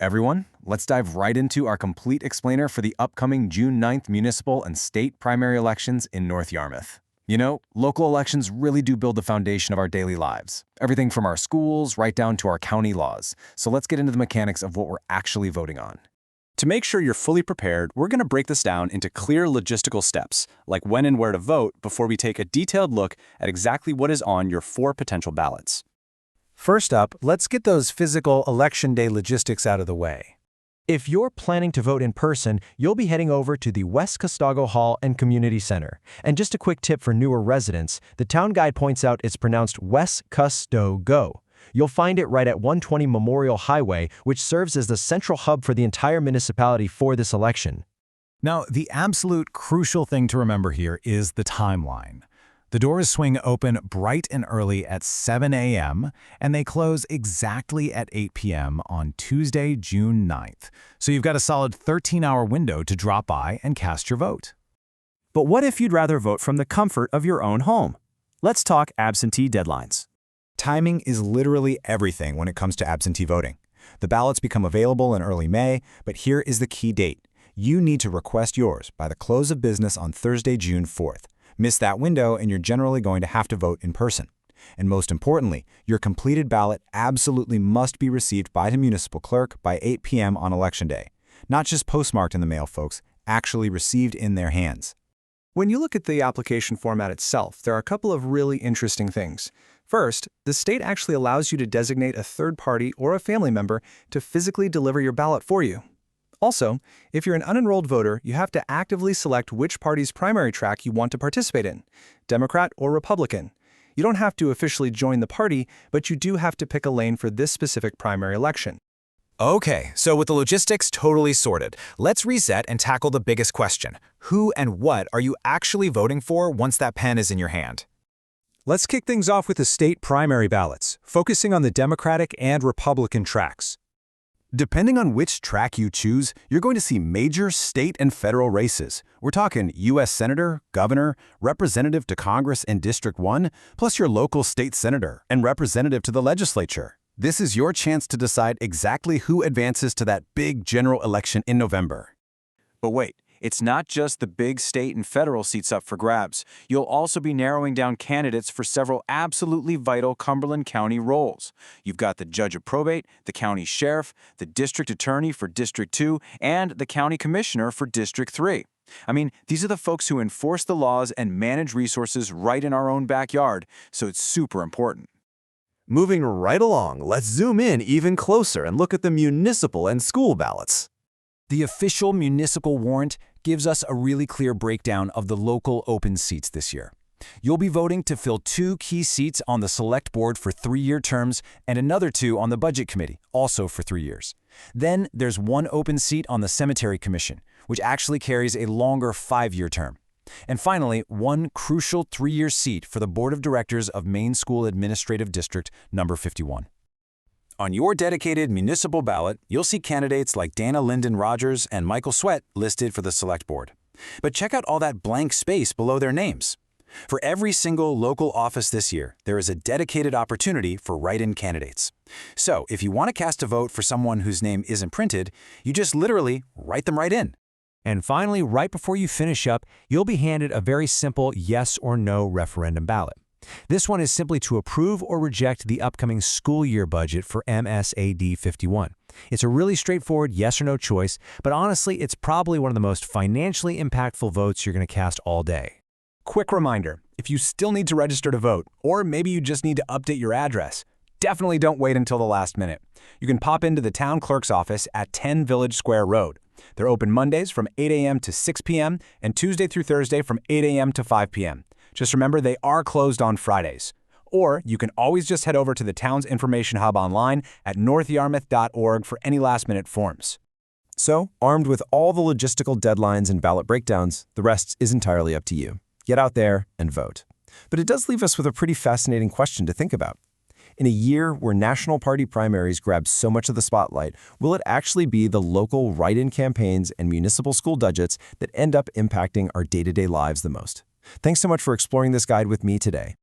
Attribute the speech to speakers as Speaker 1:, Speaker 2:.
Speaker 1: everyone. Let's dive right into our complete explainer for the upcoming June 9th municipal and state primary elections in North Yarmouth. You know, local elections really do build the foundation of our daily lives. Everything from our schools right down to our county laws. So let's get into the mechanics of what we're actually voting on.
Speaker 2: To make sure you're fully prepared, we're going to break this down into clear logistical steps, like when and where to vote, before we take a detailed look at exactly what is on your 4 potential ballots.
Speaker 3: First up, let's get those physical election day logistics out of the way. If you're planning to vote in person, you'll be heading over to the West Costago Hall and Community Center. And just a quick tip for newer residents, the town guide points out it's pronounced West Costago. You'll find it right at 120 Memorial Highway, which serves as the central hub for the entire municipality for this election.
Speaker 4: Now, the absolute crucial thing to remember here is the timeline. The doors swing open bright and early at 7 a.m., and they close exactly at 8 p.m. on Tuesday, June 9th. So you've got a solid 13-hour window to drop by and cast your vote.
Speaker 5: But what if you'd rather vote from the comfort of your own home? Let's talk absentee deadlines.
Speaker 6: Timing is literally everything when it comes to absentee voting. The ballots become available in early May, but here is the key date. You need to request yours by the close of business on Thursday, June 4th. Miss that window and you're generally going to have to vote in person. And most importantly, your completed ballot absolutely must be received by the municipal clerk by 8 p.m. on Election Day. Not just postmarked in the mail, folks, actually received in their hands.
Speaker 7: When you look at the application format itself, there are a couple of really interesting things. First, the state actually allows you to designate a third party or a family member to physically deliver your ballot for you. Also, if you're an unenrolled voter, you have to actively select which party's primary track you want to participate in, Democrat or Republican. You don't have to officially join the party, but you do have to pick a lane for this specific primary election.
Speaker 8: Okay, so with the logistics totally sorted, let's reset and tackle the biggest question. Who and what are you actually voting for once that pen is in your hand?
Speaker 3: Let's kick things off with the state primary ballots, focusing on the Democratic and Republican tracks.
Speaker 9: Depending on which track you choose, you're going to see major state and federal races. We're talking U.S. Senator, Governor, Representative to Congress and District 1, plus your local state senator and representative to the legislature. This is your chance to decide exactly who advances to that big general election in November.
Speaker 2: But wait, it's not just the big state and federal seats up for grabs. You'll also be narrowing down candidates for several absolutely vital Cumberland County roles. You've got the judge of probate, the county sheriff, the district attorney for District 2, and the county commissioner for District 3. I mean, these are the folks who enforce the laws and manage resources right in our own backyard, so it's super important.
Speaker 5: Moving right along, let's zoom in even closer and look at the municipal and school ballots.
Speaker 4: The official municipal warrant gives us a really clear breakdown of the local open seats this year. You'll be voting to fill 2 key seats on the Select Board for 3-year terms and another 2 on the Budget Committee, also for 3 years. Then there's 1 open seat on the Cemetery Commission, which actually carries a longer 5-year term. And finally, 1 crucial 3-year seat for the Board of Directors of Main School Administrative District number 51.
Speaker 8: On your dedicated municipal ballot, you'll see candidates like Dana Lyndon Rogers and Michael Sweat listed for the Select Board. But check out all that blank space below their names. For every single local office this year, there is a dedicated opportunity for write-in candidates. So if you want to cast a vote for someone whose name isn't printed, you just literally write them right in.
Speaker 3: And finally, right before you finish up, you'll be handed a very simple yes or no referendum ballot. This one is simply to approve or reject the upcoming school year budget for MSAD 51. It's a really straightforward yes or no choice, but honestly, it's probably one of the most financially impactful votes you're going to cast all day.
Speaker 7: Quick reminder, if you still need to register to vote, or maybe you just need to update your address, definitely don't wait until the last minute. You can pop into the town clerk's office at 10 Village Square Road. They're open Mondays from 8 a.m. to 6 p.m. and Tuesday through Thursday from 8 a.m. to 5 p.m. Just remember, they are closed on Fridays. Or you can always just head over to the town's information hub online at northyarmouth.org for any last-minute forms.
Speaker 3: So, armed with all the logistical deadlines and ballot breakdowns, the rest is entirely up to you. Get out there and vote. But it does leave us with a pretty fascinating question to think about. In a year where national party primaries grab so much of the spotlight, will it actually be the local write-in campaigns and municipal school budgets that end up impacting our day-to-day lives the most? Thanks so much for exploring this guide with me today.